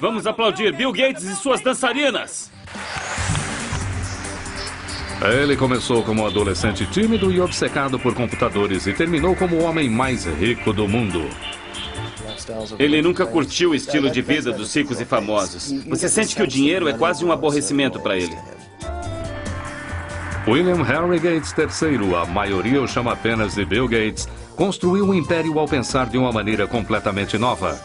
Vamos aplaudir Bill Gates e suas dançarinas. Ele começou como um adolescente tímido e obcecado por computadores e terminou como o homem mais rico do mundo. Ele nunca curtiu o estilo de vida dos ricos e famosos. Você sente que o dinheiro é quase um aborrecimento para ele. William Henry Gates III, a maioria o chama apenas de Bill Gates, construiu um império ao pensar de uma maneira completamente nova.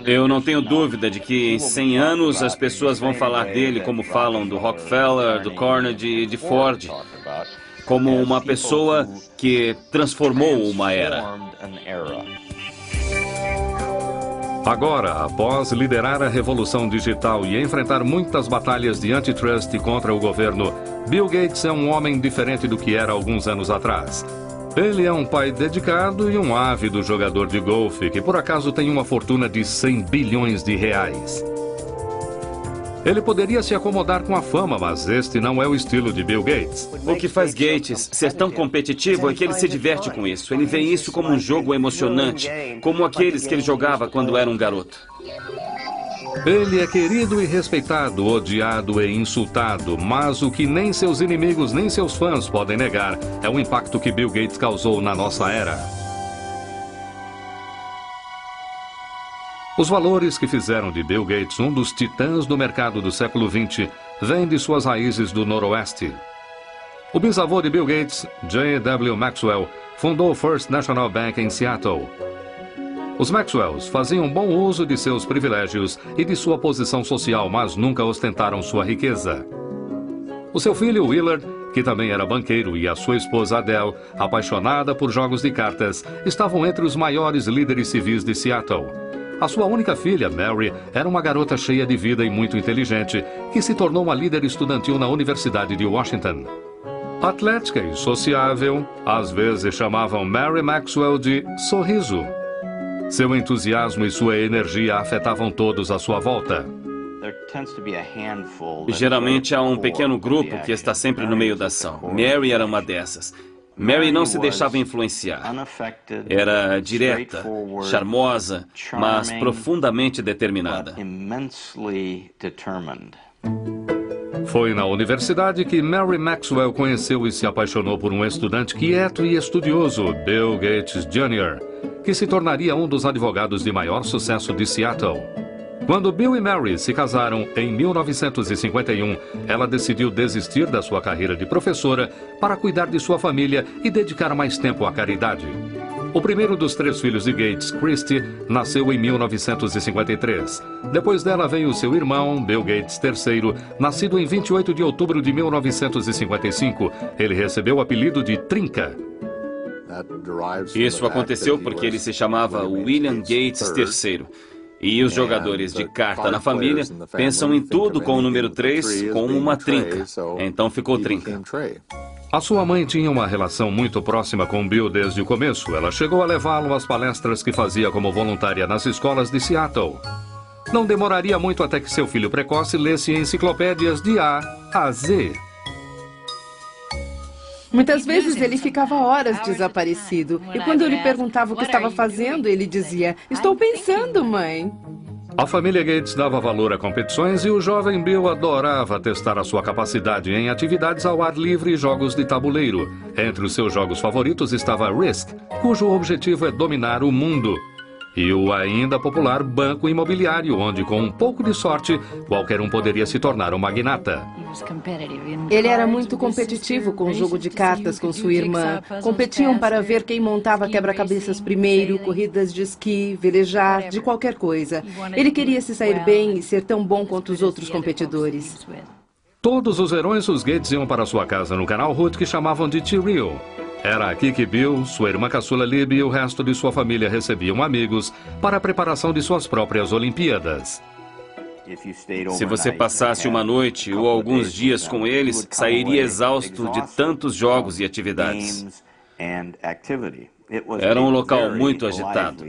Eu não tenho dúvida de que em 100 anos as pessoas vão falar dele como falam do Rockefeller, do Carnegie e de Ford, como uma pessoa que transformou uma era. Agora, após liderar a revolução digital e enfrentar muitas batalhas de antitrust contra o governo, Bill Gates é um homem diferente do que era alguns anos atrás. Ele é um pai dedicado e um ávido jogador de golfe que por acaso tem uma fortuna de 100 bilhões de reais. Ele poderia se acomodar com a fama, mas este não é o estilo de Bill Gates. O que faz Gates ser tão competitivo é que ele se diverte com isso. Ele vê isso como um jogo emocionante, como aqueles que ele jogava quando era um garoto. Ele é querido e respeitado, odiado e insultado, mas o que nem seus inimigos nem seus fãs podem negar é o impacto que Bill Gates causou na nossa era. Os valores que fizeram de Bill Gates um dos titãs do mercado do século XX vêm de suas raízes do Noroeste. O bisavô de Bill Gates, J.W. Maxwell, fundou o First National Bank em Seattle. Os Maxwells faziam bom uso de seus privilégios e de sua posição social, mas nunca ostentaram sua riqueza. O seu filho Willard, que também era banqueiro, e a sua esposa Adele, apaixonada por jogos de cartas, estavam entre os maiores líderes civis de Seattle. A sua única filha, Mary, era uma garota cheia de vida e muito inteligente, que se tornou uma líder estudantil na Universidade de Washington. Atlética e sociável, às vezes chamavam Mary Maxwell de Sorriso. Seu entusiasmo e sua energia afetavam todos à sua volta. Geralmente há um pequeno grupo que está sempre no meio da ação. Mary era uma dessas. Mary não se deixava influenciar. Era direta, charmosa, mas profundamente determinada. Foi na universidade que Mary Maxwell conheceu e se apaixonou por um estudante quieto e estudioso, Bill Gates Jr., que se tornaria um dos advogados de maior sucesso de Seattle. Quando Bill e Mary se casaram em 1951, ela decidiu desistir da sua carreira de professora para cuidar de sua família e dedicar mais tempo à caridade. O primeiro dos 3 filhos de Gates, Christy, nasceu em 1953. Depois dela veio seu irmão, Bill Gates III, nascido em 28 de outubro de 1955. Ele recebeu o apelido de Trinca. Isso aconteceu porque ele se chamava William Gates III. E os jogadores de carta na família pensam em tudo com o número 3 como uma trinca. Então ficou Trinca. A sua mãe tinha uma relação muito próxima com Bill desde o começo. Ela chegou a levá-lo às palestras que fazia como voluntária nas escolas de Seattle. Não demoraria muito até que seu filho precoce lesse enciclopédias de A a Z. Muitas vezes ele ficava horas desaparecido. E quando eu lhe perguntava o que estava fazendo, ele dizia: "Estou pensando, mãe." A família Gates dava valor a competições e o jovem Bill adorava testar a sua capacidade em atividades ao ar livre e jogos de tabuleiro. Entre os seus jogos favoritos estava Risk, cujo objetivo é dominar o mundo. E o ainda popular Banco Imobiliário, onde com um pouco de sorte, qualquer um poderia se tornar um magnata. Ele era muito competitivo com o jogo de cartas com sua irmã. Competiam para ver quem montava quebra-cabeças primeiro, corridas de esqui, velejar, de qualquer coisa. Ele queria se sair bem e ser tão bom quanto os outros competidores. Todos os verões, os Gates iam para sua casa no canal Hood, que chamavam de T-Rio. Era aqui que Bill, sua irmã caçula Libby e o resto de sua família recebiam amigos para a preparação de suas próprias Olimpíadas. Se você passasse uma noite ou alguns dias com eles, sairia exausto de tantos jogos e atividades. Era um local muito agitado.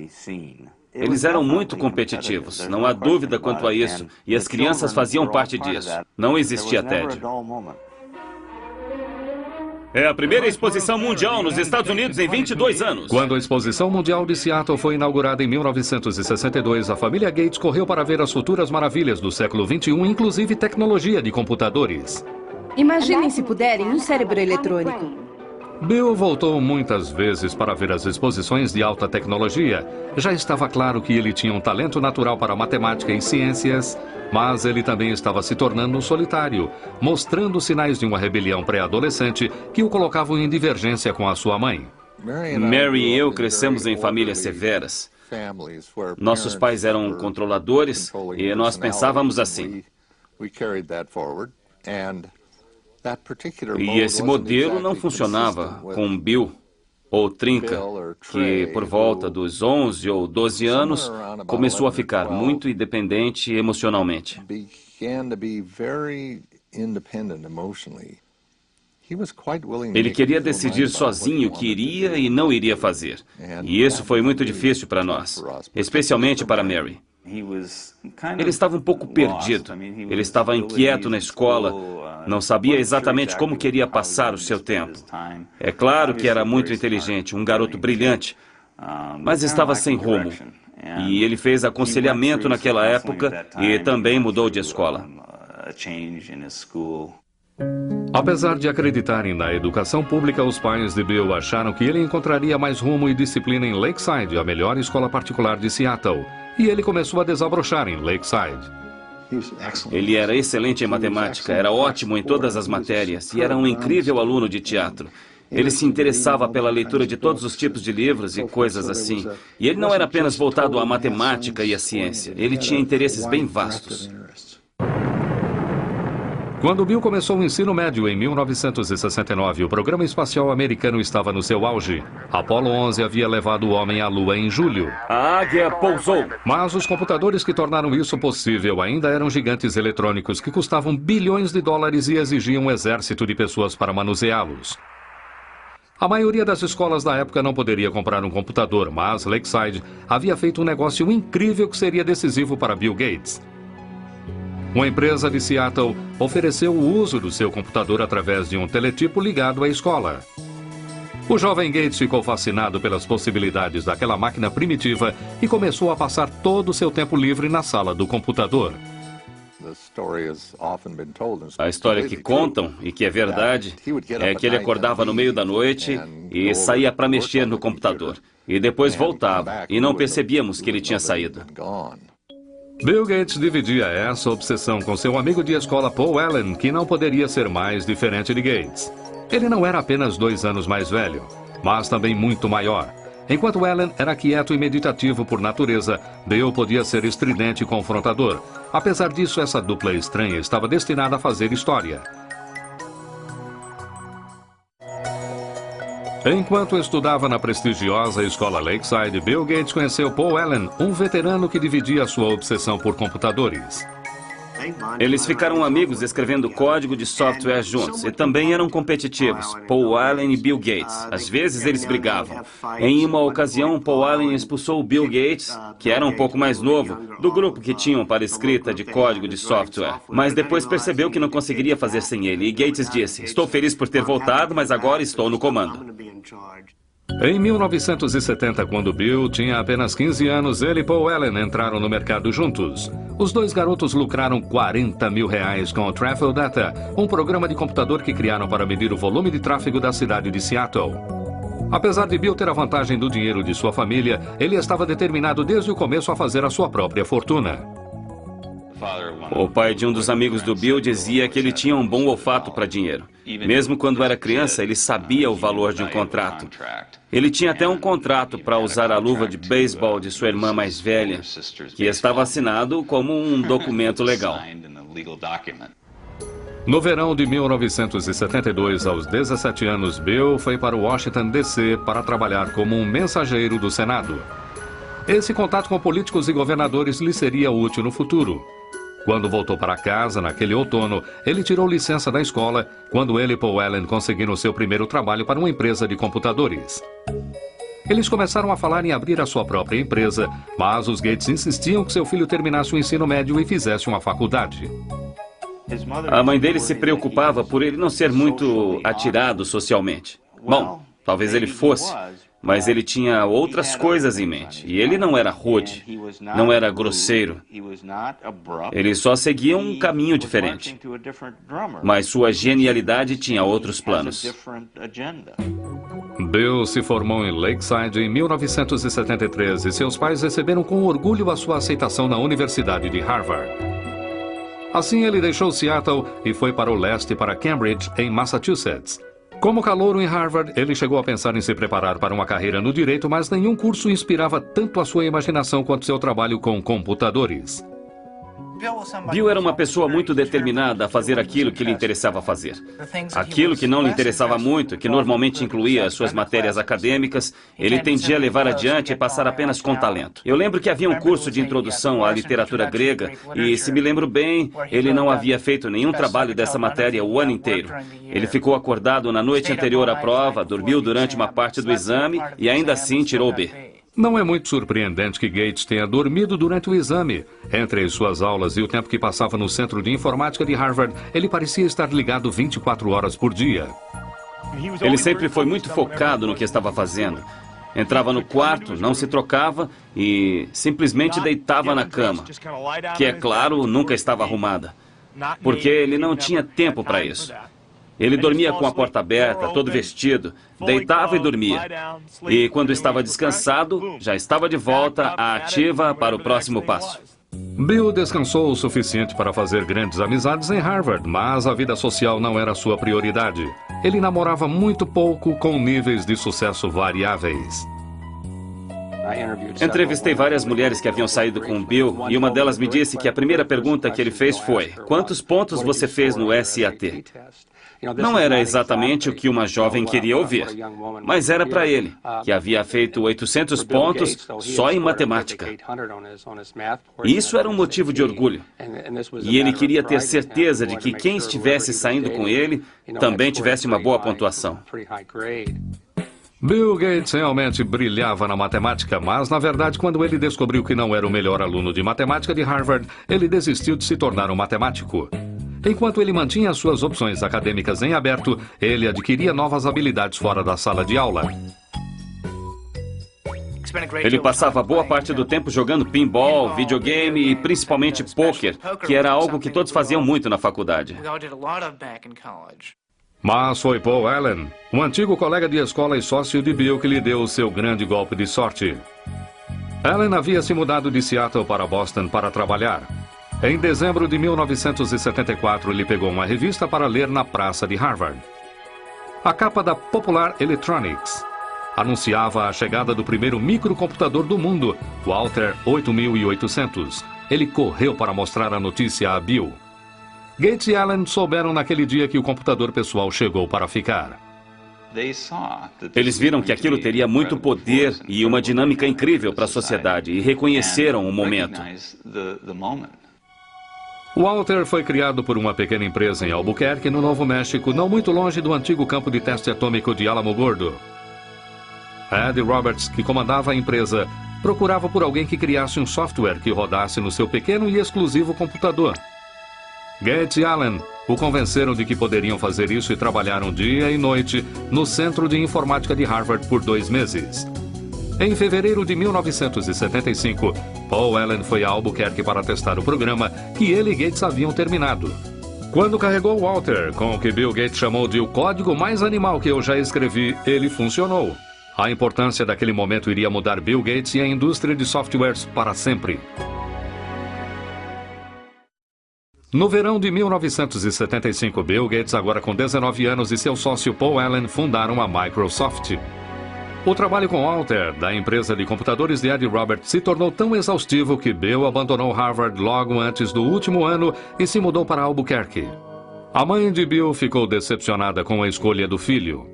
Eles eram muito competitivos, não há dúvida quanto a isso, e as crianças faziam parte disso. Não existia tédio. É a primeira exposição mundial nos Estados Unidos em 22 anos. Quando a Exposição Mundial de Seattle foi inaugurada em 1962, a família Gates correu para ver as futuras maravilhas do século XXI, inclusive tecnologia de computadores. Imaginem, se puderem, um cérebro eletrônico. Bill voltou muitas vezes para ver as exposições de alta tecnologia. Já estava claro que ele tinha um talento natural para matemática e ciências, mas ele também estava se tornando um solitário, mostrando sinais de uma rebelião pré-adolescente que o colocavam em divergência com a sua mãe. Mary e eu crescemos em famílias severas. Nossos pais eram controladores e nós pensávamos assim. E esse modelo não funcionava com Bill ou Trinca, que por volta dos 11 ou 12 anos começou a ficar muito independente emocionalmente. Ele queria decidir sozinho o que iria e não iria fazer. E isso foi muito difícil para nós, especialmente para Mary. Ele estava um pouco perdido. Ele estava inquieto na escola, não sabia exatamente como queria passar o seu tempo. É claro que era muito inteligente, um garoto brilhante, mas estava sem rumo. E ele fez aconselhamento naquela época e também mudou de escola. Apesar de acreditarem na educação pública, os pais de Bill acharam que ele encontraria mais rumo e disciplina em Lakeside, a melhor escola particular de Seattle. E ele começou a desabrochar em Lakeside. Ele era excelente em matemática, era ótimo em todas as matérias e era um incrível aluno de teatro. Ele se interessava pela leitura de todos os tipos de livros e coisas assim. E ele não era apenas voltado à matemática e à ciência, ele tinha interesses bem vastos. Quando Bill começou o ensino médio em 1969, o programa espacial americano estava no seu auge. Apollo 11 havia levado o homem à Lua em julho. A águia pousou. Mas os computadores que tornaram isso possível ainda eram gigantes eletrônicos que custavam bilhões de dólares e exigiam um exército de pessoas para manuseá-los. A maioria das escolas da época não poderia comprar um computador, mas Lakeside havia feito um negócio incrível que seria decisivo para Bill Gates. Uma empresa de Seattle ofereceu o uso do seu computador através de um teletipo ligado à escola. O jovem Gates ficou fascinado pelas possibilidades daquela máquina primitiva e começou a passar todo o seu tempo livre na sala do computador. A história que contam, e que é verdade, é que ele acordava no meio da noite e saía para mexer no computador. E depois voltava, e não percebíamos que ele tinha saído. Bill Gates dividia essa obsessão com seu amigo de escola Paul Allen, que não poderia ser mais diferente de Gates. Ele não era apenas 2 anos mais velho, mas também muito maior. Enquanto Allen era quieto e meditativo por natureza, Bill podia ser estridente e confrontador. Apesar disso, essa dupla estranha estava destinada a fazer história. Enquanto estudava na prestigiosa escola Lakeside, Bill Gates conheceu Paul Allen, um veterano que dividia sua obsessão por computadores. Eles ficaram amigos escrevendo código de software juntos e também eram competitivos, Paul Allen e Bill Gates. Às vezes eles brigavam. Em uma ocasião, Paul Allen expulsou o Bill Gates, que era um pouco mais novo, do grupo que tinham para escrita de código de software. Mas depois percebeu que não conseguiria fazer sem ele e Gates disse, estou feliz por ter voltado, mas agora estou no comando. Em 1970, quando Bill tinha apenas 15 anos, ele e Paul Allen entraram no mercado juntos. Os dois garotos lucraram R$40 mil com o Traffic Data, um programa de computador que criaram para medir o volume de tráfego da cidade de Seattle. Apesar de Bill ter a vantagem do dinheiro de sua família, ele estava determinado desde o começo a fazer a sua própria fortuna. O pai de um dos amigos do Bill dizia que ele tinha um bom olfato para dinheiro. Mesmo quando era criança, ele sabia o valor de um contrato. Ele tinha até um contrato para usar a luva de beisebol de sua irmã mais velha, que estava assinado como um documento legal. No verão de 1972, aos 17 anos, Bill foi para Washington, D.C. para trabalhar como um mensageiro do Senado. Esse contato com políticos e governadores lhe seria útil no futuro. Quando voltou para casa, naquele outono, ele tirou licença da escola, quando ele e Paul Allen conseguiram seu primeiro trabalho para uma empresa de computadores. Eles começaram a falar em abrir a sua própria empresa, mas os Gates insistiam que seu filho terminasse o ensino médio e fizesse uma faculdade. A mãe dele se preocupava por ele não ser muito atirado socialmente. Bom, talvez ele fosse, mas ele tinha outras coisas em mente. E ele não era rude, não era grosseiro. Ele só seguia um caminho diferente. Mas sua genialidade tinha outros planos. Bill se formou em Lakeside em 1973 e seus pais receberam com orgulho a sua aceitação na Universidade de Harvard. Assim, ele deixou Seattle e foi para o leste para Cambridge, em Massachusetts. Como calouro em Harvard, ele chegou a pensar em se preparar para uma carreira no direito, mas nenhum curso inspirava tanto a sua imaginação quanto seu trabalho com computadores. Bill era uma pessoa muito determinada a fazer aquilo que lhe interessava fazer. Aquilo que não lhe interessava muito, que normalmente incluía suas matérias acadêmicas, ele tendia a levar adiante e passar apenas com talento. Eu lembro que havia um curso de introdução à literatura grega e, se me lembro bem, ele não havia feito nenhum trabalho dessa matéria o ano inteiro. Ele ficou acordado na noite anterior à prova, dormiu durante uma parte do exame e ainda assim tirou B. Não é muito surpreendente que Gates tenha dormido durante o exame. Entre as suas aulas e o tempo que passava no Centro de Informática de Harvard, ele parecia estar ligado 24 horas por dia. Ele sempre foi muito focado no que estava fazendo. Entrava no quarto, não se trocava e simplesmente deitava na cama, que, é claro, nunca estava arrumada, porque ele não tinha tempo para isso. Ele dormia com a porta aberta, todo vestido, deitava e dormia. E quando estava descansado, já estava de volta à ativa para o próximo passo. Bill descansou o suficiente para fazer grandes amizades em Harvard, mas a vida social não era sua prioridade. Ele namorava muito pouco, com níveis de sucesso variáveis. Entrevistei várias mulheres que haviam saído com Bill e uma delas me disse que a primeira pergunta que ele fez foi: quantos pontos você fez no SAT? Não era exatamente o que uma jovem queria ouvir, mas era para ele, que havia feito 800 pontos só em matemática. Isso era um motivo de orgulho. E ele queria ter certeza de que quem estivesse saindo com ele também tivesse uma boa pontuação. Bill Gates realmente brilhava na matemática, mas, na verdade, quando ele descobriu que não era o melhor aluno de matemática de Harvard, ele desistiu de se tornar um matemático. Enquanto ele mantinha suas opções acadêmicas em aberto, ele adquiria novas habilidades fora da sala de aula. Ele passava boa parte do tempo jogando pinball, videogame e principalmente pôquer, que era algo que todos faziam muito na faculdade. Mas foi Paul Allen, um antigo colega de escola e sócio de Bill, que lhe deu o seu grande golpe de sorte. Allen havia se mudado de Seattle para Boston para trabalhar. Em dezembro de 1974, ele pegou uma revista para ler na praça de Harvard. A capa da Popular Electronics anunciava a chegada do primeiro microcomputador do mundo, o Altair 8800. Ele correu para mostrar a notícia a Bill. Gates e Allen souberam naquele dia que o computador pessoal chegou para ficar. Eles viram que aquilo teria muito poder e uma dinâmica incrível para a sociedade e reconheceram o momento. O Altair foi criado por uma pequena empresa em Albuquerque, no Novo México, não muito longe do antigo campo de teste atômico de Alamogordo. Ed Roberts, que comandava a empresa, procurava por alguém que criasse um software que rodasse no seu pequeno e exclusivo computador. Gates e Allen o convenceram de que poderiam fazer isso e trabalharam dia e noite no Centro de Informática de Harvard por 2 meses. Em fevereiro de 1975, Paul Allen foi a Albuquerque para testar o programa que ele e Gates haviam terminado. Quando carregou o Altair, com o que Bill Gates chamou de o código mais animal que eu já escrevi, ele funcionou. A importância daquele momento iria mudar Bill Gates e a indústria de softwares para sempre. No verão de 1975, Bill Gates, agora com 19 anos, e seu sócio Paul Allen fundaram a Microsoft. O trabalho com Altair, da empresa de computadores de Ed Roberts, se tornou tão exaustivo que Bill abandonou Harvard logo antes do último ano e se mudou para Albuquerque. A mãe de Bill ficou decepcionada com a escolha do filho.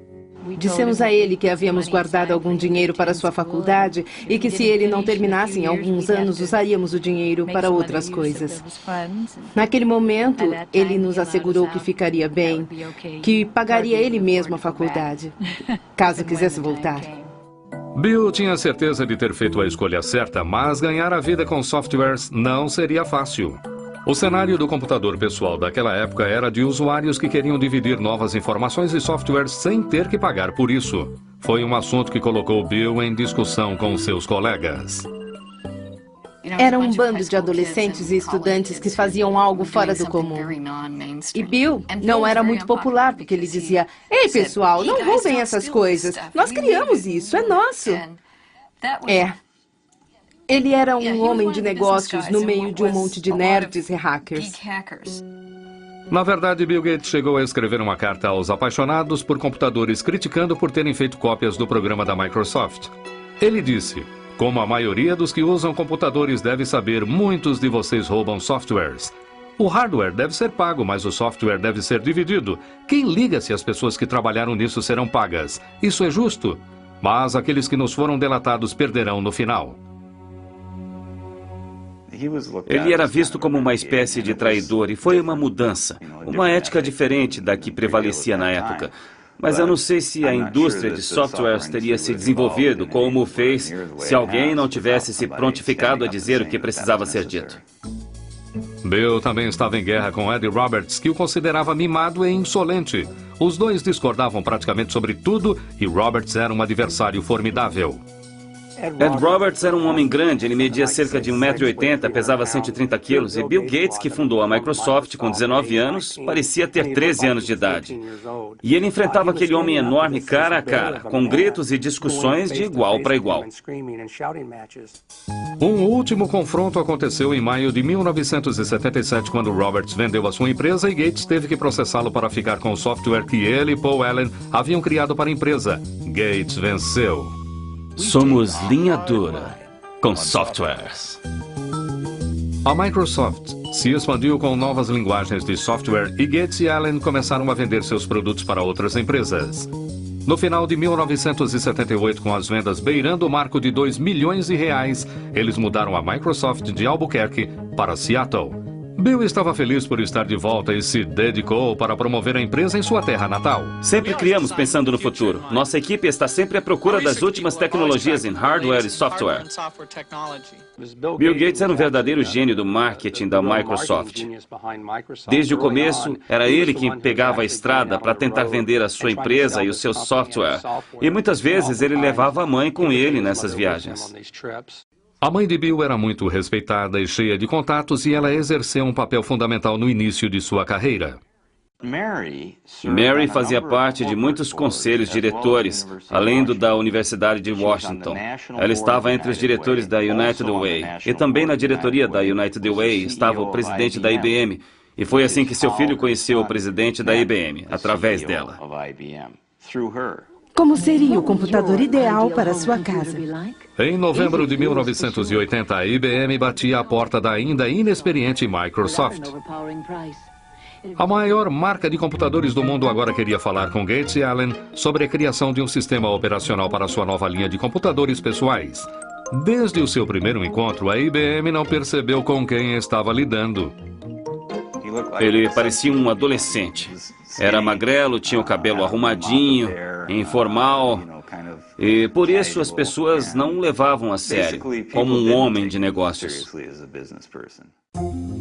Dissemos a ele que havíamos guardado algum dinheiro para sua faculdade e que, se ele não terminasse em alguns anos, usaríamos o dinheiro para outras coisas. Naquele momento, ele nos assegurou que ficaria bem, que pagaria ele mesmo a faculdade, caso quisesse voltar. Bill tinha certeza de ter feito a escolha certa, mas ganhar a vida com softwares não seria fácil. O cenário do computador pessoal daquela época era de usuários que queriam dividir novas informações e softwares sem ter que pagar por isso. Foi um assunto que colocou Bill em discussão com seus colegas. Era um bando de adolescentes e estudantes que faziam algo fora do comum. E Bill não era muito popular porque ele dizia: "Ei, pessoal, não roubem essas coisas. Nós criamos isso, é nosso." Ele era um homem de negócios no meio de um monte de nerds e hackers. Na verdade, Bill Gates chegou a escrever uma carta aos apaixonados por computadores criticando por terem feito cópias do programa da Microsoft. Ele disse: "Como a maioria dos que usam computadores deve saber, muitos de vocês roubam softwares. O hardware deve ser pago, mas o software deve ser dividido. Quem liga se as pessoas que trabalharam nisso serão pagas? Isso é justo? Mas aqueles que nos foram delatados perderão no final." Ele era visto como uma espécie de traidor e foi uma mudança, uma ética diferente da que prevalecia na época. Mas eu não sei se a indústria de softwares teria se desenvolvido como fez se alguém não tivesse se prontificado a dizer o que precisava ser dito. Bill também estava em guerra com Ed Roberts, que o considerava mimado e insolente. Os dois discordavam praticamente sobre tudo e Roberts era um adversário formidável. Ed Roberts era um homem grande, ele media cerca de 1,80 m, pesava 130 quilos, e Bill Gates, que fundou a Microsoft com 19 anos, parecia ter 13 anos de idade. E ele enfrentava aquele homem enorme cara a cara, com gritos e discussões de igual para igual. Um último confronto aconteceu em maio de 1977, quando Roberts vendeu a sua empresa e Gates teve que processá-lo para ficar com o software que ele e Paul Allen haviam criado para a empresa. Gates venceu. Somos linha dura com softwares. A Microsoft se expandiu com novas linguagens de software e Gates e Allen começaram a vender seus produtos para outras empresas. No final de 1978, com as vendas beirando o marco de R$2 milhões, eles mudaram a Microsoft de Albuquerque para Seattle. Bill estava feliz por estar de volta e se dedicou para promover a empresa em sua terra natal. Sempre criamos pensando no futuro. Nossa equipe está sempre à procura das últimas tecnologias em hardware e software. Bill Gates era um verdadeiro gênio do marketing da Microsoft. Desde o começo, era ele quem pegava a estrada para tentar vender a sua empresa e o seu software. E muitas vezes ele levava a mãe com ele nessas viagens. A mãe de Bill era muito respeitada e cheia de contatos e ela exerceu um papel fundamental no início de sua carreira. Mary fazia parte de muitos conselhos diretores, além do da Universidade de Washington. Ela estava entre os diretores da United Way e também na diretoria da United Way estava o presidente da IBM. E foi assim que seu filho conheceu o presidente da IBM, através dela. Como seria o computador ideal para sua casa? Em novembro de 1980, a IBM batia a porta da ainda inexperiente Microsoft. A maior marca de computadores do mundo agora queria falar com Gates e Allen sobre a criação de um sistema operacional para sua nova linha de computadores pessoais. Desde o seu primeiro encontro, a IBM não percebeu com quem estava lidando. Ele parecia um adolescente. Era magrelo, tinha o cabelo arrumadinho, informal. E por isso as pessoas não o levavam a sério, como um homem de negócios.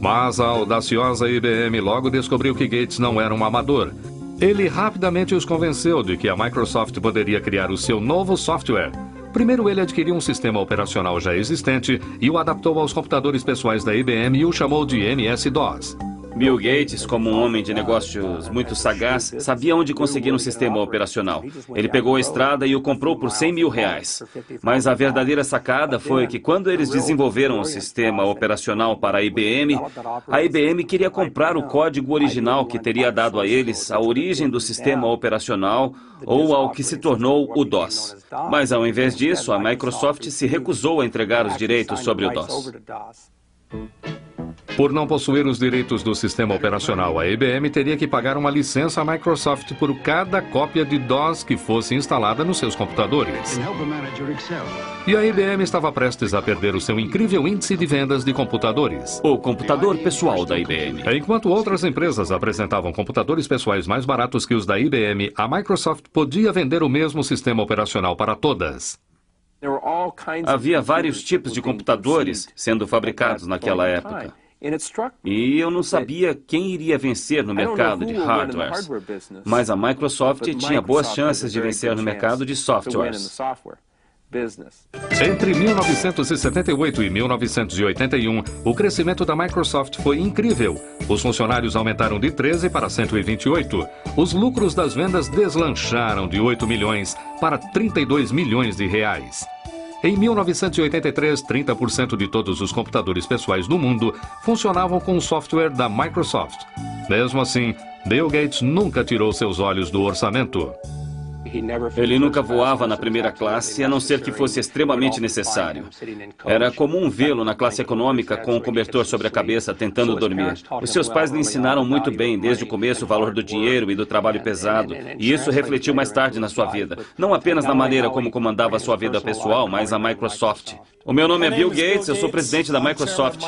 Mas a audaciosa IBM logo descobriu que Gates não era um amador. Ele rapidamente os convenceu de que a Microsoft poderia criar o seu novo software. Primeiro ele adquiriu um sistema operacional já existente e o adaptou aos computadores pessoais da IBM e o chamou de MS-DOS. Bill Gates, como um homem de negócios muito sagaz, sabia onde conseguir um sistema operacional. Ele pegou a estrada e o comprou por R$100 mil. Mas a verdadeira sacada foi que quando eles desenvolveram o sistema operacional para a IBM queria comprar o código original que teria dado a eles a origem do sistema operacional ou ao que se tornou o DOS. Mas ao invés disso, a Microsoft se recusou a entregar os direitos sobre o DOS. Por não possuir os direitos do sistema operacional, a IBM teria que pagar uma licença à Microsoft por cada cópia de DOS que fosse instalada nos seus computadores. E a IBM estava prestes a perder o seu incrível índice de vendas de computadores. O computador pessoal da IBM. Enquanto outras empresas apresentavam computadores pessoais mais baratos que os da IBM, a Microsoft podia vender o mesmo sistema operacional para todas. Havia vários tipos de computadores sendo fabricados naquela época. E eu não sabia quem iria vencer no mercado de hardwares, mas a Microsoft tinha boas chances de vencer no mercado de softwares. Entre 1978 e 1981, o crescimento da Microsoft foi incrível. Os funcionários aumentaram de 13 para 128. Os lucros das vendas deslancharam de 8 milhões para 32 milhões de reais. Em 1983, 30% de todos os computadores pessoais do mundo funcionavam com o software da Microsoft. Mesmo assim, Bill Gates nunca tirou seus olhos do orçamento. Ele nunca voava na primeira classe, a não ser que fosse extremamente necessário. Era comum vê-lo na classe econômica com um cobertor sobre a cabeça, tentando dormir. Os seus pais lhe ensinaram muito bem, desde o começo, o valor do dinheiro e do trabalho pesado. E isso refletiu mais tarde na sua vida. Não apenas na maneira como comandava a sua vida pessoal, mas a Microsoft. O meu nome é Bill Gates, eu sou presidente da Microsoft.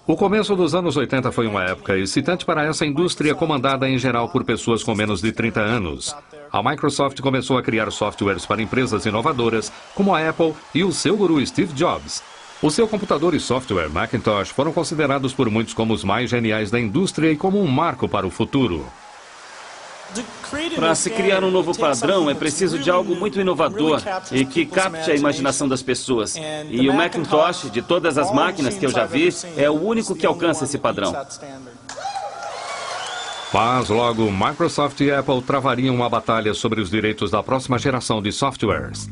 O começo dos anos 80 foi uma época excitante para essa indústria comandada em geral por pessoas com menos de 30 anos. A Microsoft começou a criar softwares para empresas inovadoras, como a Apple e o seu guru Steve Jobs. O seu computador e software Macintosh foram considerados por muitos como os mais geniais da indústria e como um marco para o futuro. Para se criar um novo padrão, é preciso de algo muito inovador e que capte a imaginação das pessoas. E o Macintosh, de todas as máquinas que eu já vi, é o único que alcança esse padrão. Mas logo, Microsoft e Apple travariam uma batalha sobre os direitos da próxima geração de softwares.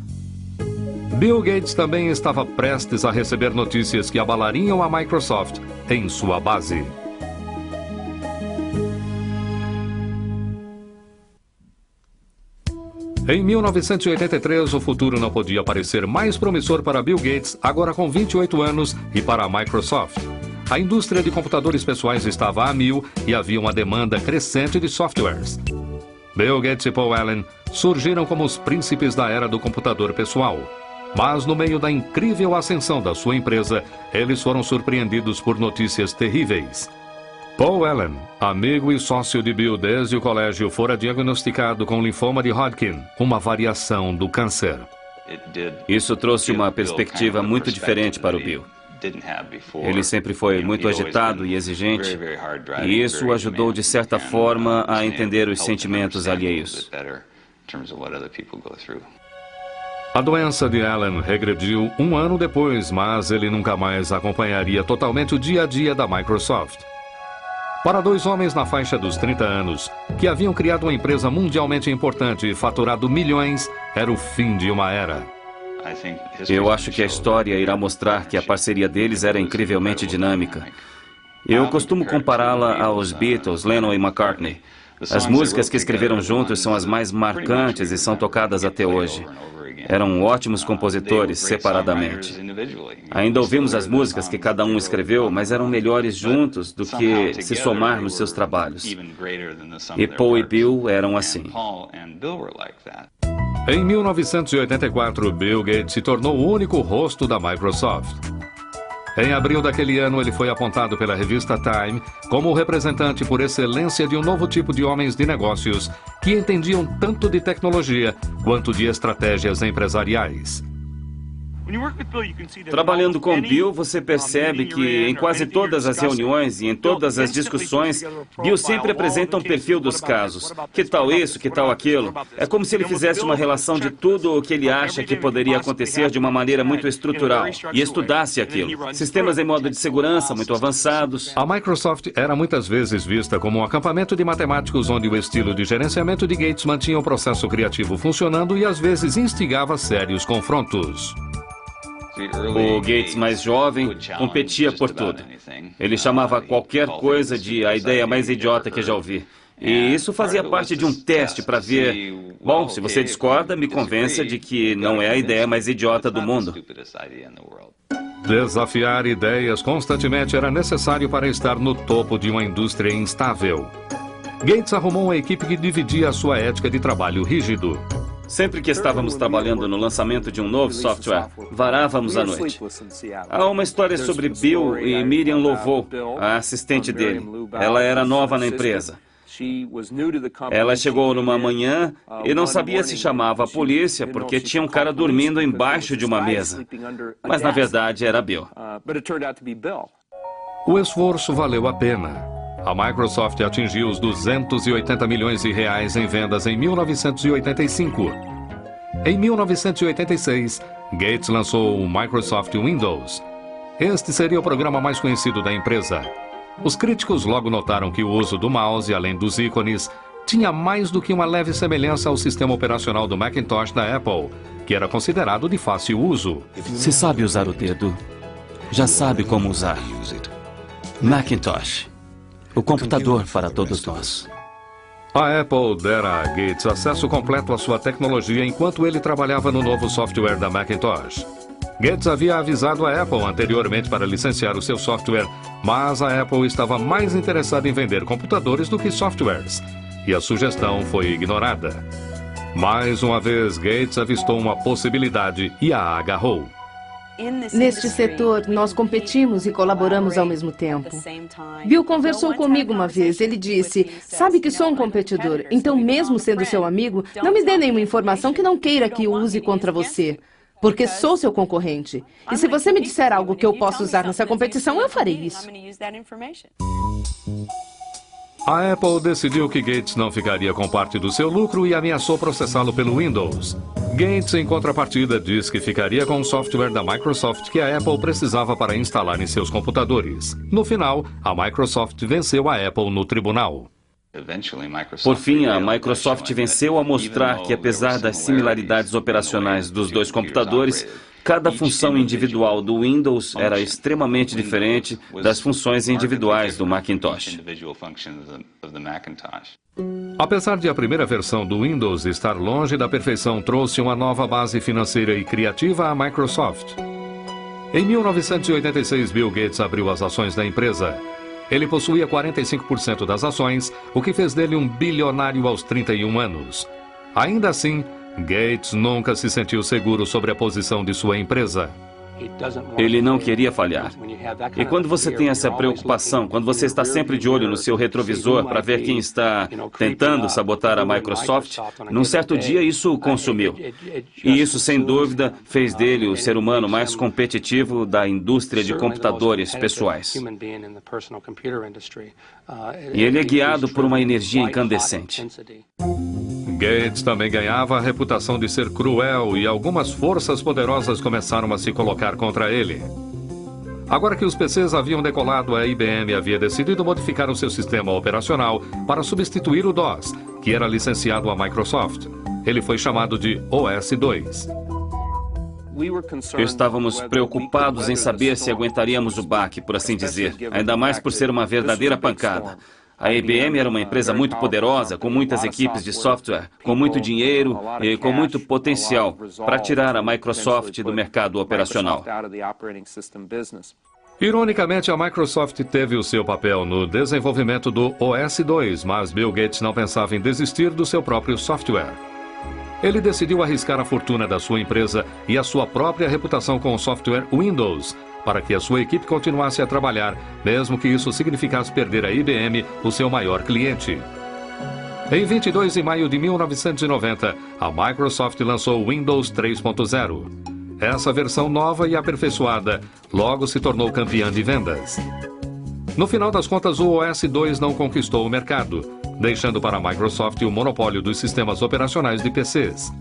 Bill Gates também estava prestes a receber notícias que abalariam a Microsoft em sua base. Em 1983, o futuro não podia parecer mais promissor para Bill Gates, agora com 28 anos, e para a Microsoft. A indústria de computadores pessoais estava a mil e havia uma demanda crescente de softwares. Bill Gates e Paul Allen surgiram como os príncipes da era do computador pessoal. Mas no meio da incrível ascensão da sua empresa, eles foram surpreendidos por notícias terríveis. Paul Allen, amigo e sócio de Bill desde o colégio, fora diagnosticado com linfoma de Hodgkin, uma variação do câncer. Isso trouxe uma perspectiva muito diferente para o Bill. Ele sempre foi muito agitado e exigente, e isso o ajudou de certa forma a entender os sentimentos alheios. A doença de Allen regrediu um ano depois, mas ele nunca mais acompanharia totalmente o dia a dia da Microsoft. Para dois homens na faixa dos 30 anos, que haviam criado uma empresa mundialmente importante e faturado milhões, era o fim de uma era. Eu acho que a história irá mostrar que a parceria deles era incrivelmente dinâmica. Eu costumo compará-la aos Beatles, Lennon e McCartney. As músicas que escreveram juntos são as mais marcantes e são tocadas até hoje. Eram ótimos compositores separadamente. Ainda ouvimos as músicas que cada um escreveu, mas eram melhores juntos do que se somar nos seus trabalhos. E Paul e Bill eram assim. Em 1984, Bill Gates se tornou o único rosto da Microsoft. Em abril daquele ano, ele foi apontado pela revista Time como o representante por excelência de um novo tipo de homens de negócios que entendiam tanto de tecnologia quanto de estratégias empresariais. Trabalhando com Bill, você percebe que em quase todas as reuniões e em todas as discussões, Bill sempre apresenta um perfil dos casos. Que tal isso, que tal aquilo? É como se ele fizesse uma relação de tudo o que ele acha que poderia acontecer de uma maneira muito estrutural e estudasse aquilo. Sistemas em modo de segurança muito avançados. A Microsoft era muitas vezes vista como um acampamento de matemáticos onde o estilo de gerenciamento de Gates mantinha o processo criativo funcionando e às vezes instigava sérios confrontos. O Gates mais jovem competia por tudo. Ele chamava qualquer coisa de a ideia mais idiota que já ouvi. E isso fazia parte de um teste para ver... Bom, se você discorda, me convença de que não é a ideia mais idiota do mundo. Desafiar ideias constantemente era necessário para estar no topo de uma indústria instável. Gates arrumou uma equipe que dividia a sua ética de trabalho rígido. Sempre que estávamos trabalhando no lançamento de um novo software, varávamos à noite. Há uma história sobre Bill e Miriam Lovo, a assistente dele. Ela era nova na empresa. Ela chegou numa manhã e não sabia se chamava a polícia porque tinha um cara dormindo embaixo de uma mesa. Mas na verdade era Bill. O esforço valeu a pena. A Microsoft atingiu os 280 milhões de reais em vendas em 1985. Em 1986, Gates lançou o Microsoft Windows. Este seria o programa mais conhecido da empresa. Os críticos logo notaram que o uso do mouse, além dos ícones, tinha mais do que uma leve semelhança ao sistema operacional do Macintosh da Apple, que era considerado de fácil uso. Se sabe usar o dedo, já sabe como usar. Macintosh, o computador para todos nós. A Apple dera a Gates acesso completo à sua tecnologia enquanto ele trabalhava no novo software da Macintosh. Gates havia avisado a Apple anteriormente para licenciar o seu software, mas a Apple estava mais interessada em vender computadores do que softwares, e a sugestão foi ignorada. Mais uma vez, Gates avistou uma possibilidade e a agarrou. Neste setor, nós competimos e colaboramos ao mesmo tempo. Bill conversou comigo uma vez. Ele disse, sabe que sou um competidor, então mesmo sendo seu amigo, não me dê nenhuma informação que não queira que use contra você, porque sou seu concorrente. E se você me disser algo que eu possa usar nessa competição, eu farei isso. A Apple decidiu que Gates não ficaria com parte do seu lucro e ameaçou processá-lo pelo Windows. Gates, em contrapartida, diz que ficaria com o software da Microsoft que a Apple precisava para instalar em seus computadores. No final, a Microsoft venceu a Apple no tribunal. Por fim, a Microsoft venceu ao mostrar que, apesar das similaridades operacionais dos dois computadores, cada função individual do Windows era extremamente diferente das funções individuais do Macintosh. Apesar de a primeira versão do Windows estar longe da perfeição, trouxe uma nova base financeira e criativa à Microsoft. Em 1986, Bill Gates abriu as ações da empresa. Ele possuía 45% das ações, o que fez dele um bilionário aos 31 anos. Ainda assim, Gates nunca se sentiu seguro sobre a posição de sua empresa. Ele não queria falhar. E quando você tem essa preocupação, quando você está sempre de olho no seu retrovisor para ver quem está tentando sabotar a Microsoft, num certo dia isso o consumiu. E isso, sem dúvida, fez dele o ser humano mais competitivo da indústria de computadores pessoais. E ele é guiado por uma energia incandescente. Gates também ganhava a reputação de ser cruel e algumas forças poderosas começaram a se colocar contra ele. Agora que os PCs haviam decolado, a IBM havia decidido modificar o seu sistema operacional para substituir o DOS, que era licenciado à Microsoft. Ele foi chamado de OS/2. Estávamos preocupados em saber se aguentaríamos o baque, por assim dizer, ainda mais por ser uma verdadeira pancada. A IBM era uma empresa muito poderosa, com muitas equipes de software, com muito dinheiro e com muito potencial para tirar a Microsoft do mercado operacional. Ironicamente, a Microsoft teve o seu papel no desenvolvimento do OS/2, mas Bill Gates não pensava em desistir do seu próprio software. Ele decidiu arriscar a fortuna da sua empresa e a sua própria reputação com o software Windows, para que a sua equipe continuasse a trabalhar, mesmo que isso significasse perder a IBM, o seu maior cliente. Em 22 de maio de 1990, a Microsoft lançou o Windows 3.0. Essa versão nova e aperfeiçoada logo se tornou campeã de vendas. No final das contas, o OS/2 não conquistou o mercado, deixando para a Microsoft o monopólio dos sistemas operacionais de PCs.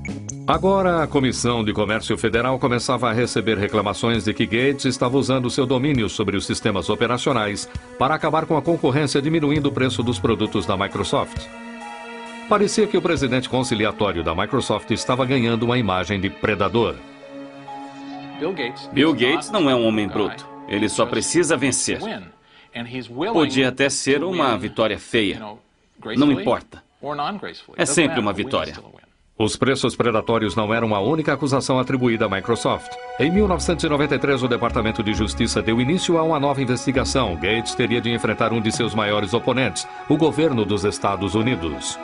Agora, a Comissão de Comércio Federal começava a receber reclamações de que Gates estava usando seu domínio sobre os sistemas operacionais para acabar com a concorrência, diminuindo o preço dos produtos da Microsoft. Parecia que o presidente conciliatório da Microsoft estava ganhando uma imagem de predador. Bill Gates não é um homem bruto. Ele só precisa vencer. Podia até ser uma vitória feia. Não importa. É sempre uma vitória. Os preços predatórios não eram a única acusação atribuída à Microsoft. Em 1993, o Departamento de Justiça deu início a uma nova investigação. Gates teria de enfrentar um de seus maiores oponentes, o governo dos Estados Unidos.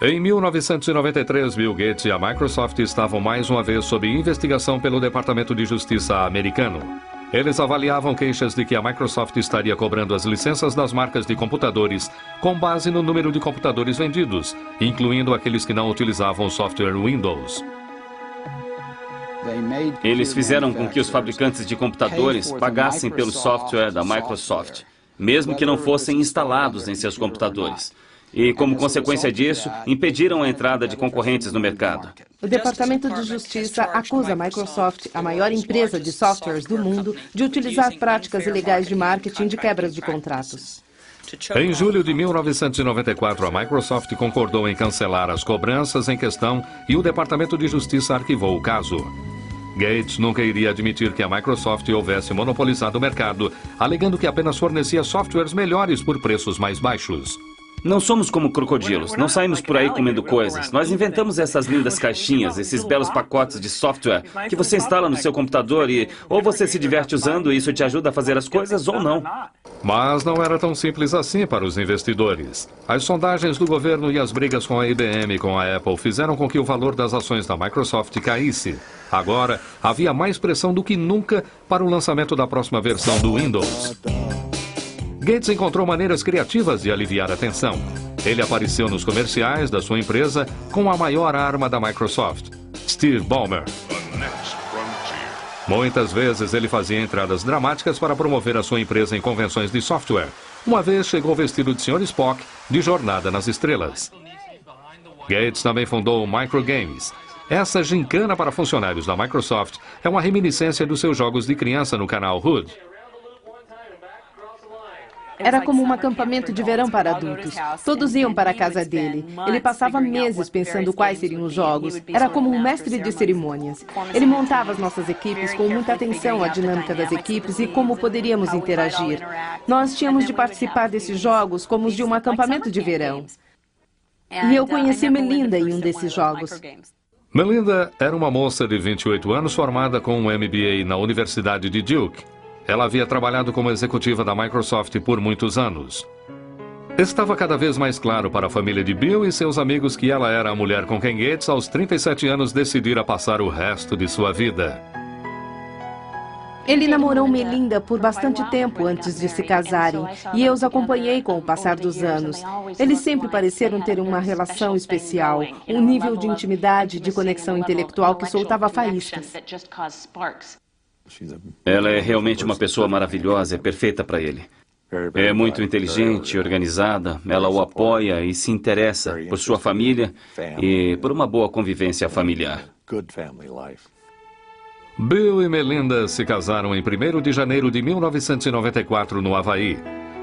Em 1993, Bill Gates e a Microsoft estavam mais uma vez sob investigação pelo Departamento de Justiça americano. Eles avaliavam queixas de que a Microsoft estaria cobrando as licenças das marcas de computadores com base no número de computadores vendidos, incluindo aqueles que não utilizavam o software Windows. Eles fizeram com que os fabricantes de computadores pagassem pelo software da Microsoft, mesmo que não fossem instalados em seus computadores. E, como consequência disso, impediram a entrada de concorrentes no mercado. O Departamento de Justiça acusa a Microsoft, a maior empresa de softwares do mundo, de utilizar práticas ilegais de marketing de quebras de contratos. Em julho de 1994, a Microsoft concordou em cancelar as cobranças em questão e o Departamento de Justiça arquivou o caso. Gates nunca iria admitir que a Microsoft houvesse monopolizado o mercado, alegando que apenas fornecia softwares melhores por preços mais baixos. Não somos como crocodilos, não saímos por aí comendo coisas. Nós inventamos essas lindas caixinhas, esses belos pacotes de software que você instala no seu computador e ou você se diverte usando e isso te ajuda a fazer as coisas ou não. Mas não era tão simples assim para os investidores. As sondagens do governo e as brigas com a IBM e com a Apple fizeram com que o valor das ações da Microsoft caísse. Agora, havia mais pressão do que nunca para o lançamento da próxima versão do Windows. Gates encontrou maneiras criativas de aliviar a tensão. Ele apareceu nos comerciais da sua empresa com a maior arma da Microsoft, Steve Ballmer. Muitas vezes ele fazia entradas dramáticas para promover a sua empresa em convenções de software. Uma vez chegou vestido de Sr. Spock, de Jornada nas Estrelas. Gates também fundou o Microgames. Essa gincana para funcionários da Microsoft é uma reminiscência dos seus jogos de criança no canal Hood. Era como um acampamento de verão para adultos. Todos iam para a casa dele. Ele passava meses pensando quais seriam os jogos. Era como um mestre de cerimônias. Ele montava as nossas equipes com muita atenção à dinâmica das equipes e como poderíamos interagir. Nós tínhamos de participar desses jogos como os de um acampamento de verão. E eu conheci Melinda em um desses jogos. Melinda era uma moça de 28 anos formada com um MBA na Universidade de Duke. Ela havia trabalhado como executiva da Microsoft por muitos anos. Estava cada vez mais claro para a família de Bill e seus amigos que ela era a mulher com quem Gates, aos 37 anos, decidira passar o resto de sua vida. Ele namorou Melinda por bastante tempo antes de se casarem, e eu os acompanhei com o passar dos anos. Eles sempre pareceram ter uma relação especial, um nível de intimidade, de conexão intelectual que soltava faíscas. Ela é realmente uma pessoa maravilhosa, é perfeita para ele. É muito inteligente, organizada, ela o apoia e se interessa por sua família e por uma boa convivência familiar. Bill e Melinda se casaram em 1º de janeiro de 1994 no Havaí.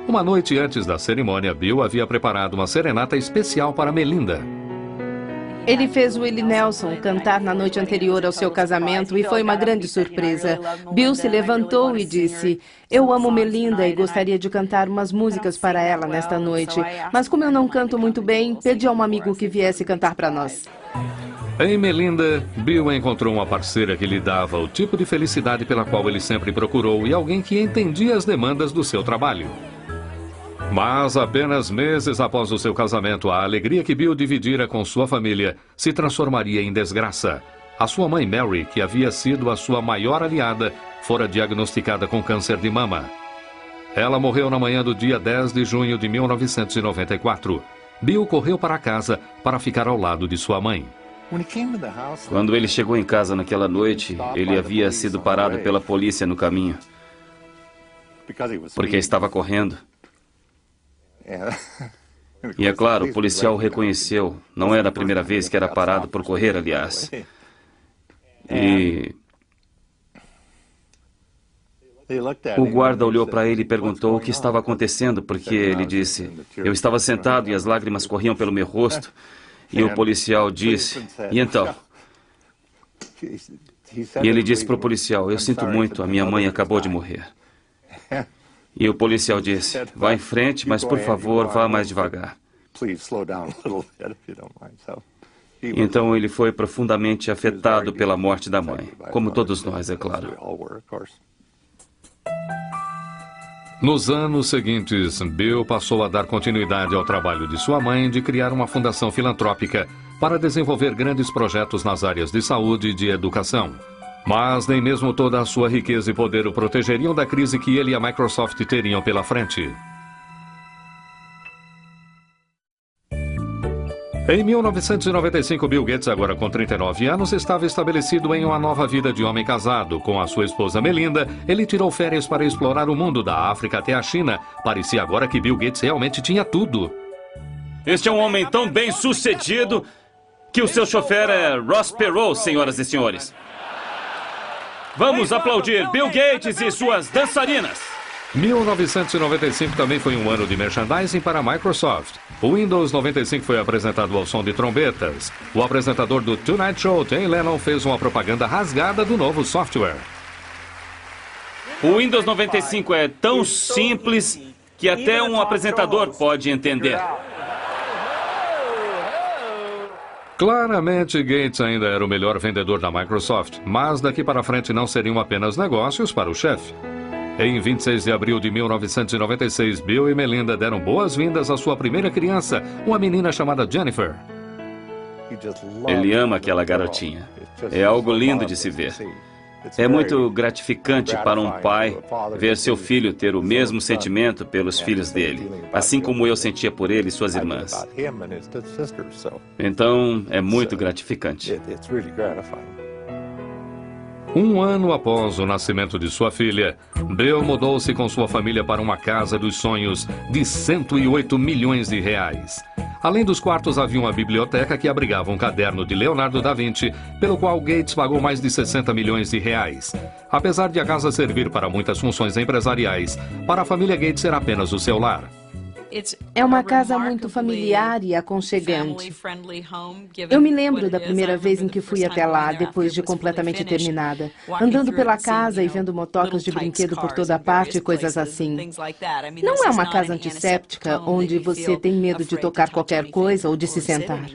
Uma noite antes da cerimônia, Bill havia preparado uma serenata especial para Melinda. Ele fez Willie Nelson cantar na noite anterior ao seu casamento e foi uma grande surpresa. Bill se levantou e disse: "Eu amo Melinda e gostaria de cantar umas músicas para ela nesta noite, mas como eu não canto muito bem, pedi a um amigo que viesse cantar para nós." Em Melinda, Bill encontrou uma parceira que lhe dava o tipo de felicidade pela qual ele sempre procurou e alguém que entendia as demandas do seu trabalho. Mas apenas meses após o seu casamento, a alegria que Bill dividira com sua família se transformaria em desgraça. A sua mãe Mary, que havia sido a sua maior aliada, fora diagnosticada com câncer de mama. Ela morreu na manhã do dia 10 de junho de 1994. Bill correu para casa para ficar ao lado de sua mãe. Quando ele chegou em casa naquela noite, ele havia sido parado pela polícia no caminho, porque estava correndo. E é claro, o policial o reconheceu. Não era a primeira vez que era parado por correr, aliás. E o guarda olhou para ele e perguntou o que estava acontecendo, porque ele disse: "Eu estava sentado e as lágrimas corriam pelo meu rosto." E o policial disse: "E então?" E ele disse para o policial: "Eu sinto muito, a minha mãe acabou de morrer." E o policial disse: "Vá em frente, mas por favor, vá mais devagar." Então ele foi profundamente afetado pela morte da mãe, como todos nós, é claro. Nos anos seguintes, Bill passou a dar continuidade ao trabalho de sua mãe de criar uma fundação filantrópica para desenvolver grandes projetos nas áreas de saúde e de educação. Mas nem mesmo toda a sua riqueza e poder o protegeriam da crise que ele e a Microsoft teriam pela frente. Em 1995, Bill Gates, agora com 39 anos, estava estabelecido em uma nova vida de homem casado. Com a sua esposa Melinda, ele tirou férias para explorar o mundo da África até a China. Parecia agora que Bill Gates realmente tinha tudo. Este é um homem tão bem sucedido que o seu chofer é Ross Perot, senhoras e senhores. Vamos aplaudir Bill Gates e suas dançarinas. 1995 também foi um ano de merchandising para a Microsoft. O Windows 95 foi apresentado ao som de trombetas. O apresentador do Tonight Show, Jay Leno, fez uma propaganda rasgada do novo software. O Windows 95 é tão simples que até um apresentador pode entender. Claramente, Gates ainda era o melhor vendedor da Microsoft, mas daqui para frente não seriam apenas negócios para o chefe. Em 26 de abril de 1996, Bill e Melinda deram boas-vindas à sua primeira criança, uma menina chamada Jennifer. Ele ama aquela garotinha. É algo lindo de se ver. É muito gratificante para um pai ver seu filho ter o mesmo sentimento pelos filhos dele, assim como eu sentia por ele e suas irmãs. Então, é muito gratificante. Um ano após o nascimento de sua filha, Bill mudou-se com sua família para uma casa dos sonhos de 108 milhões de reais. Além dos quartos, havia uma biblioteca que abrigava um caderno de Leonardo da Vinci, pelo qual Gates pagou mais de 60 milhões de reais. Apesar de a casa servir para muitas funções empresariais, para a família Gates era apenas o seu lar. É uma casa muito familiar e aconchegante. Eu me lembro da primeira vez em que fui até lá, depois de completamente terminada, andando pela casa e vendo motocas de brinquedo por toda parte e coisas assim. Não é uma casa antisséptica onde você tem medo de tocar qualquer coisa ou de se sentar.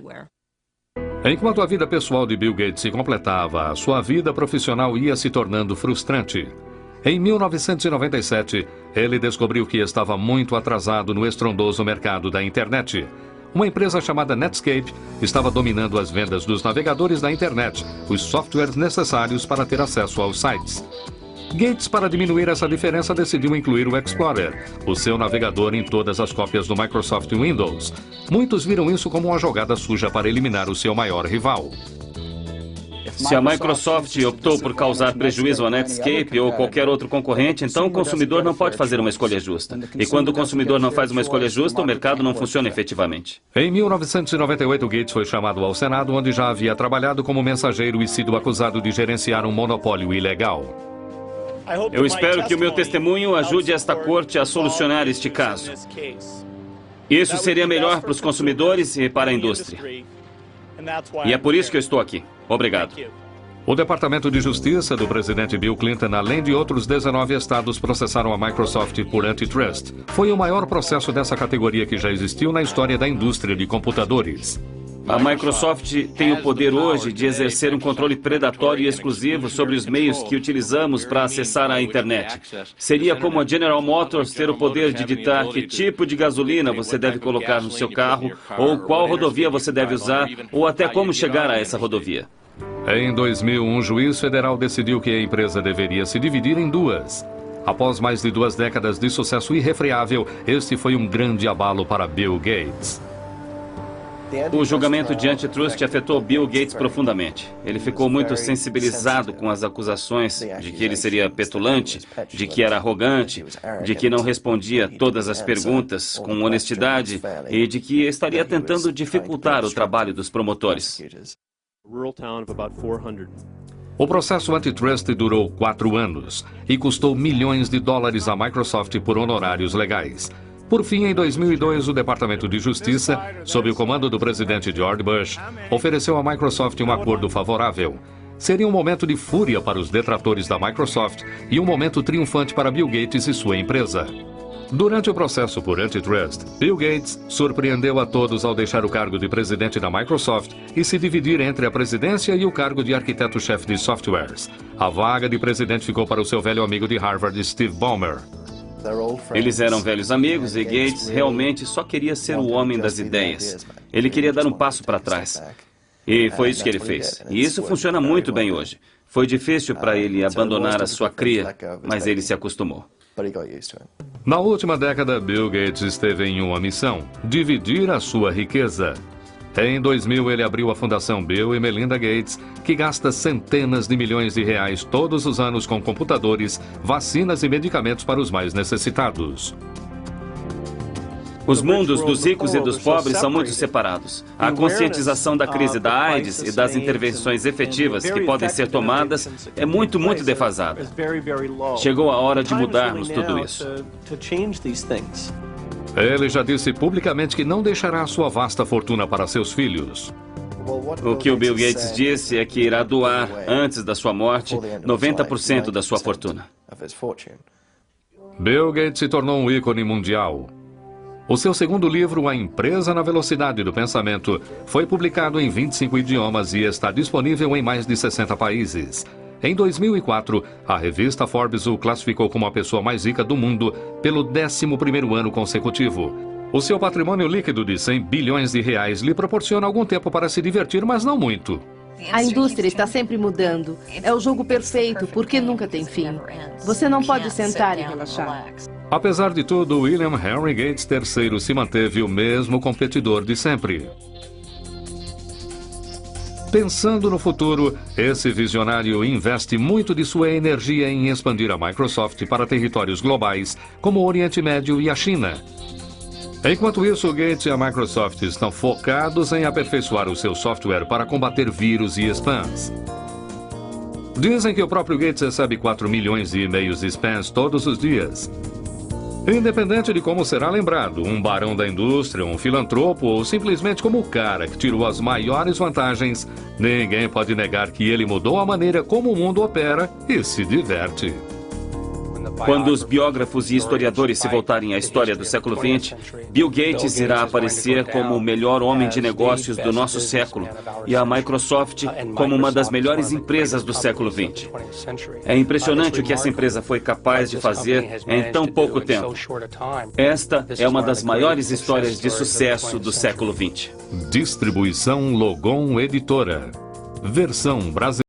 Enquanto a vida pessoal de Bill Gates se completava, a sua vida profissional ia se tornando frustrante. Em 1997, ele descobriu que estava muito atrasado no estrondoso mercado da internet. Uma empresa chamada Netscape estava dominando as vendas dos navegadores da internet, os softwares necessários para ter acesso aos sites. Gates, para diminuir essa diferença, decidiu incluir o Explorer, o seu navegador, em todas as cópias do Microsoft Windows. Muitos viram isso como uma jogada suja para eliminar o seu maior rival. Se a Microsoft optou por causar prejuízo à Netscape ou qualquer outro concorrente, então o consumidor não pode fazer uma escolha justa. E quando o consumidor não faz uma escolha justa, o mercado não funciona efetivamente. Em 1998, Gates foi chamado ao Senado, onde já havia trabalhado como mensageiro e sido acusado de gerenciar um monopólio ilegal. Eu espero que o meu testemunho ajude esta corte a solucionar este caso. Isso seria melhor para os consumidores e para a indústria. E é por isso que eu estou aqui. Obrigado. O Departamento de Justiça do presidente Bill Clinton, além de outros 19 estados, processaram a Microsoft por antitrust. Foi o maior processo dessa categoria que já existiu na história da indústria de computadores. A Microsoft tem o poder hoje de exercer um controle predatório e exclusivo sobre os meios que utilizamos para acessar a internet. Seria como a General Motors ter o poder de ditar que tipo de gasolina você deve colocar no seu carro, ou qual rodovia você deve usar, ou até como chegar a essa rodovia. Em 2000, um juiz federal decidiu que a empresa deveria se dividir em duas. Após mais de 2 décadas de sucesso irrefreável, este foi um grande abalo para Bill Gates. O julgamento de antitrust afetou Bill Gates profundamente. Ele ficou muito sensibilizado com as acusações de que ele seria petulante, de que era arrogante, de que não respondia todas as perguntas com honestidade e de que estaria tentando dificultar o trabalho dos promotores. O processo antitrust durou 4 anos e custou milhões de dólares à Microsoft por honorários legais. Por fim, em 2002, o Departamento de Justiça, sob o comando do presidente George Bush, ofereceu à Microsoft um acordo favorável. Seria um momento de fúria para os detratores da Microsoft e um momento triunfante para Bill Gates e sua empresa. Durante o processo por antitrust, Bill Gates surpreendeu a todos ao deixar o cargo de presidente da Microsoft e se dividir entre a presidência e o cargo de arquiteto-chefe de softwares. A vaga de presidente ficou para o seu velho amigo de Harvard, Steve Ballmer. Eles eram velhos amigos e Gates realmente só queria ser o homem das ideias. Ele queria dar um passo para trás. E foi isso que ele fez. E isso funciona muito bem hoje. Foi difícil para ele abandonar a sua cria, mas ele se acostumou. Na última década, Bill Gates esteve em uma missão: dividir a sua riqueza. Em 2000, ele abriu a Fundação Bill e Melinda Gates, que gasta centenas de milhões de reais todos os anos com computadores, vacinas e medicamentos para os mais necessitados. Os mundos dos ricos e dos pobres são muito separados. A conscientização da crise da AIDS e das intervenções efetivas que podem ser tomadas é muito defasada. Chegou a hora de mudarmos tudo isso. Ele já disse publicamente que não deixará sua vasta fortuna para seus filhos. O que o Bill Gates disse é que irá doar, antes da sua morte, 90% da sua fortuna. Bill Gates se tornou um ícone mundial. O seu segundo livro, A Empresa na Velocidade do Pensamento, foi publicado em 25 idiomas e está disponível em mais de 60 países. Em 2004, a revista Forbes o classificou como a pessoa mais rica do mundo pelo 11º ano consecutivo. O seu patrimônio líquido de 100 bilhões de reais lhe proporciona algum tempo para se divertir, mas não muito. A indústria está sempre mudando. É o jogo perfeito, porque nunca tem fim. Você não pode sentar e relaxar. Apesar de tudo, William Henry Gates III se manteve o mesmo competidor de sempre. Pensando no futuro, esse visionário investe muito de sua energia em expandir a Microsoft para territórios globais, como o Oriente Médio e a China. Enquanto isso, o Gates e a Microsoft estão focados em aperfeiçoar o seu software para combater vírus e spams. Dizem que o próprio Gates recebe 4 milhões de e-mails de spams todos os dias. Independente de como será lembrado, um barão da indústria, um filantropo ou simplesmente como o cara que tirou as maiores vantagens, ninguém pode negar que ele mudou a maneira como o mundo opera e se diverte. Quando os biógrafos e historiadores se voltarem à história do século XX, Bill Gates irá aparecer como o melhor homem de negócios do nosso século e a Microsoft como uma das melhores empresas do século XX. É impressionante o que essa empresa foi capaz de fazer em tão pouco tempo. Esta é uma das maiores histórias de sucesso do século XX. Distribuição Logon Editora. Versão brasileira.